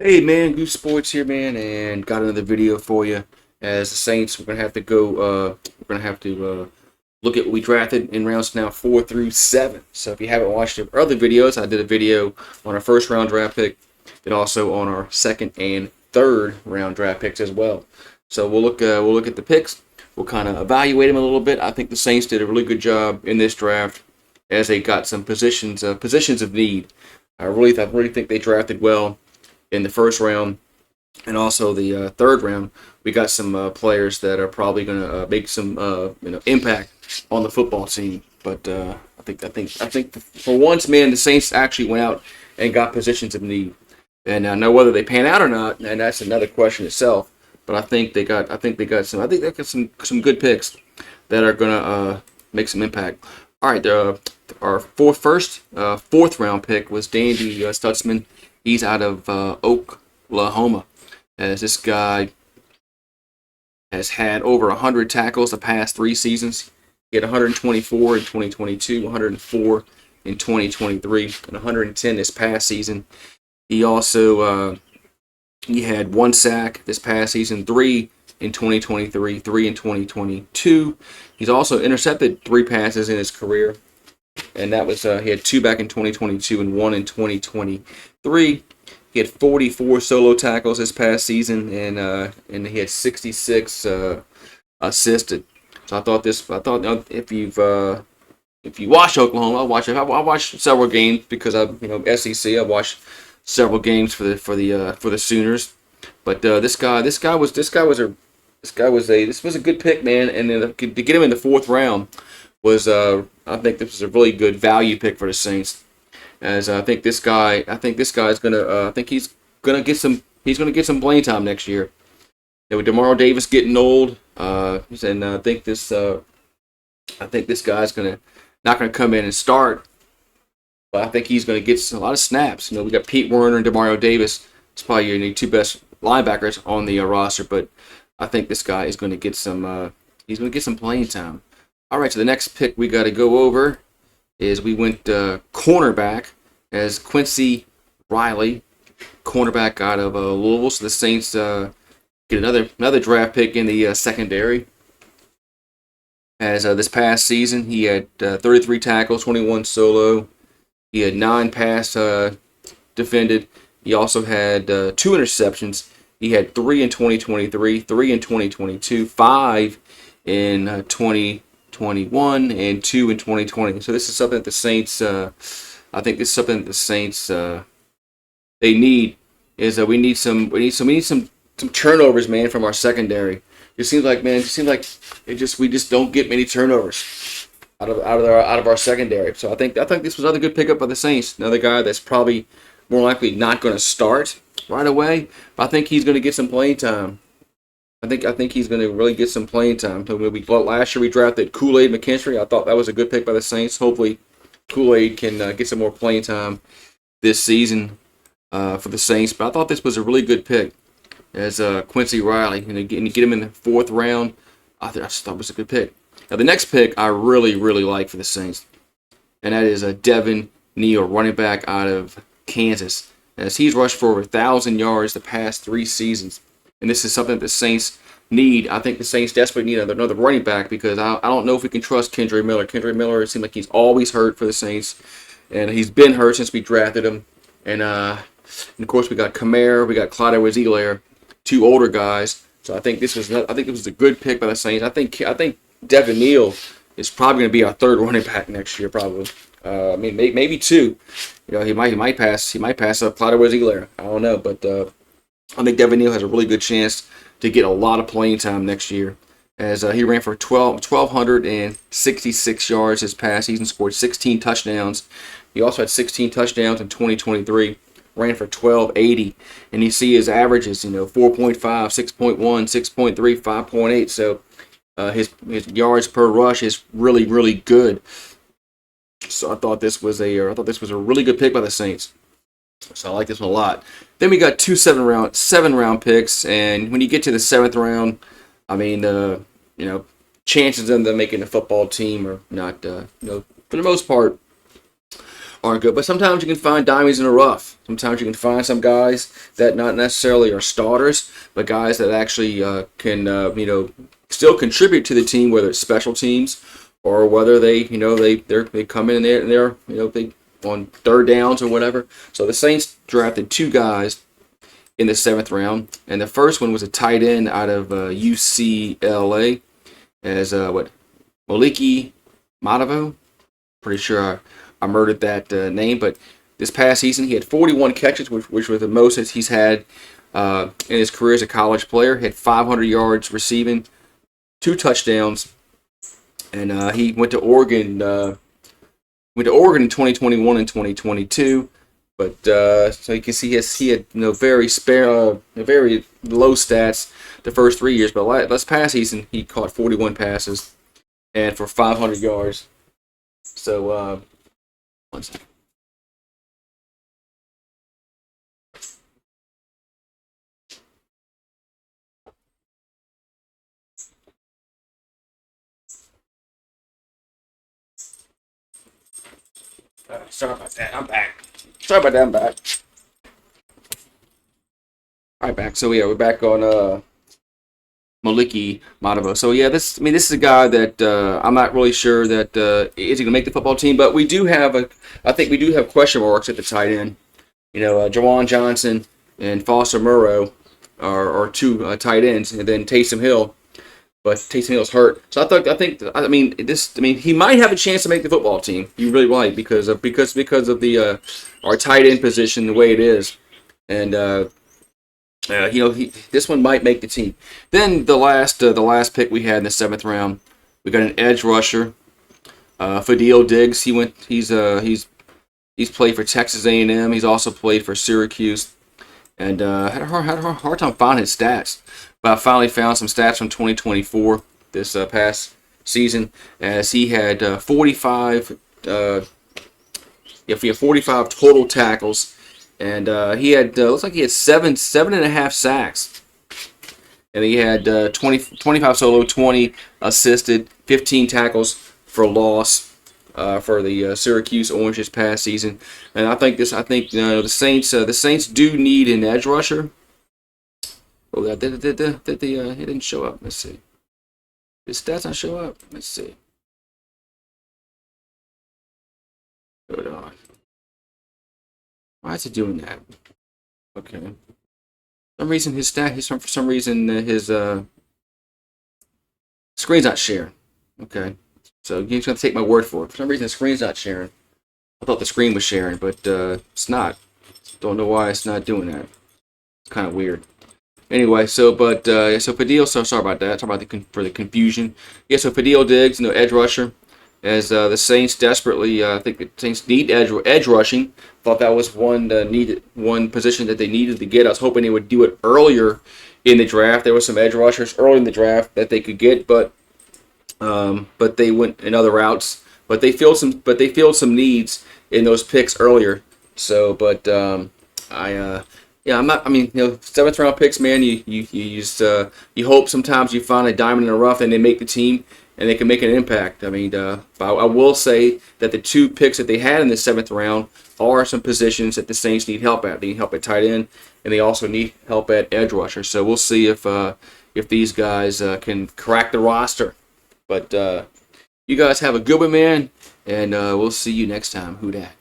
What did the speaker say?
Hey man, GooseSports here, man, and got another video for you. As the Saints, we're gonna have to go. We're gonna have to look at what we drafted in rounds now 4 through 7. So if you haven't watched the other videos, I did a video on our first round draft pick, and also on our second and third round draft picks as well. So we'll look at the picks. We'll kind of evaluate them a little bit. I think the Saints did a really good job in this draft, as they got some positions of need. I really think they drafted well in the first round, and also the third round. We got some players that are probably going to make some impact on the football team. But I think for once, man, the Saints actually went out and got positions of need. And I know whether they pan out or not, and that's another question itself. But I think they got some good picks that are going to make some impact. All right, our fourth round pick was Dandy Stutsman. He's out of Oklahoma, as this guy has had over 100 tackles the past 3 seasons. He had 124 in 2022, 104 in 2023, and 110 this past season. He also he had 1 sack this past season, 3 in 2023, 3 in 2022. He's also intercepted 3 passes in his career, and that was he had 2 back in 2022 and 1 in 2023. He had 44 solo tackles this past season, and he had 66 assisted. So I thought if you watch Oklahoma, I watched several games because SEC. I watched several games for the Sooners. But this was a good pick, man, and then to get him in the fourth round was I think this was a really good value pick for the Saints. As I think this guy is gonna he's gonna get some playing time next year. With Demario Davis getting old, and I think this guy's not gonna come in and start, but I think he's gonna get a lot of snaps. We got Pete Werner and Demario Davis. It's probably your two best linebackers on the roster, but I think this guy is gonna get some playing time. All right, so the next pick we got to go over is we went cornerback as Quincy Riley, cornerback out of Louisville. So the Saints get another draft pick in the secondary. As this past season, he had 33 tackles, 21 solo. He had 9 pass defended. He also had 2 interceptions. He had 3 in 2023, 3 in 2022, 5 in 2021, and 2 in 2020. So this is something that the Saints, I think this is something that the Saints they need is we need some turnovers, man, from our secondary. It seems like we just don't get many turnovers out of our secondary. So I think this was another good pickup by the Saints. Another guy that's probably more likely not going to start right away, but I think he's going to get some playing time. I think he's going to really get some playing time. So last year we drafted Kool-Aid McKinstry. I thought that was a good pick by the Saints. Hopefully Kool-Aid can get some more playing time this season for the Saints. But I thought this was a really good pick as Quincy Riley. And to get him in the fourth round, I just thought it was a good pick. Now the next pick I really like for the Saints, and that is Devin, Neal, running back out of Kansas. As he's rushed for over 1,000 yards the past 3 seasons. And this is something that the Saints need. I think the Saints desperately need another running back because I don't know if we can trust Kendre Miller. Kendre Miller, it seems like he's always hurt for the Saints, and he's been hurt since we drafted him. And of course we got Kamara, we got Clyde Edwards-Helaire, 2 older guys. So I think this was a good pick by the Saints. I think Devin Neal is probably going to be our third running back next year, probably. Maybe 2. He might pass up Clyde Edwards-Helaire. I don't know, but I think Devin Neal has a really good chance to get a lot of playing time next year, as he ran for 1,266 yards this past season, scored 16 touchdowns. He also had 16 touchdowns in 2023, ran for 1,280, and you see his averages, 4.5, 6.1, 6.3, 5.8. So his yards per rush is really good. So I thought this was a really good pick by the Saints. So I like this one a lot. Then we got 2 7-round picks, and when you get to the 7th round, chances of them making the football team are not, for the most part, aren't good. But sometimes you can find diamonds in the rough. Sometimes you can find some guys that not necessarily are starters, but guys that actually can still contribute to the team, whether it's special teams or whether they come in and they're they on third downs or whatever. So the Saints drafted 2 guys in the 7th round, and the first one was a tight end out of UCLA, as Moliki Matavao. Pretty sure I murdered that name, but this past season he had 41 catches, which was the most that he's had in his career as a college player. He had 500 yards receiving, 2 touchdowns, and he went to Oregon. Went to Oregon in 2021 and 2022. But so you can see he had very low stats the first 3 years. But last past season he caught 41 passes and for 500 yards. So 1 second. Sorry about that. I'm back. Sorry about that. I'm back. All right, back. So yeah, we're back on Moliki Matavao. So yeah, this is a guy that I'm not really sure that is he going to make the football team, but I think we do have question marks at the tight end. Jawan Johnson and Foster Murrow are 2 tight ends, and then Taysom Hill. But Taysom Hill's hurt, so he might have a chance to make the football team. You really might because of the our tight end position the way it is, and this one might make the team. Then the last pick we had in the 7th round, we got an edge rusher, Fadil Diggs. He's played for Texas A&M. He's also played for Syracuse, and had a hard time finding his stats. But I finally found some stats from 2024, this past season, as he had 45 total tackles, and he had looks like he had 7.5 sacks, and he had 25 solo, 20 assisted, 15 tackles for loss for the Syracuse Orange this past season. And I think the Saints do need an edge rusher. Oh, it didn't show up. Let's see. His stats not show up. Let's see. Hold on. Why is it doing that? Okay. For some reason his screen's not sharing. Okay. So you're just gonna take my word for it. For some reason the screen's not sharing. I thought the screen was sharing, but it's not. Don't know why it's not doing that. It's kind of weird. Anyway, so Fadil. So sorry about that. Sorry about for the confusion. Yeah, so Fadil Diggs, edge rusher, as the Saints desperately, I think the Saints need edge rushing. Thought that was one position that they needed to get. I was hoping they would do it earlier in the draft. There were some edge rushers early in the draft that they could get, but they went in other routes. But they filled some needs in those picks earlier. So, but I'm not. 7th round picks, man. You hope sometimes you find a diamond in the rough and they make the team and they can make an impact. But I will say that the 2 picks that they had in the 7th round are some positions that the Saints need help at. They need help at tight end, and they also need help at edge rusher. So we'll see if these guys can crack the roster. But you guys have a good one, man, and we'll see you next time. Who dat?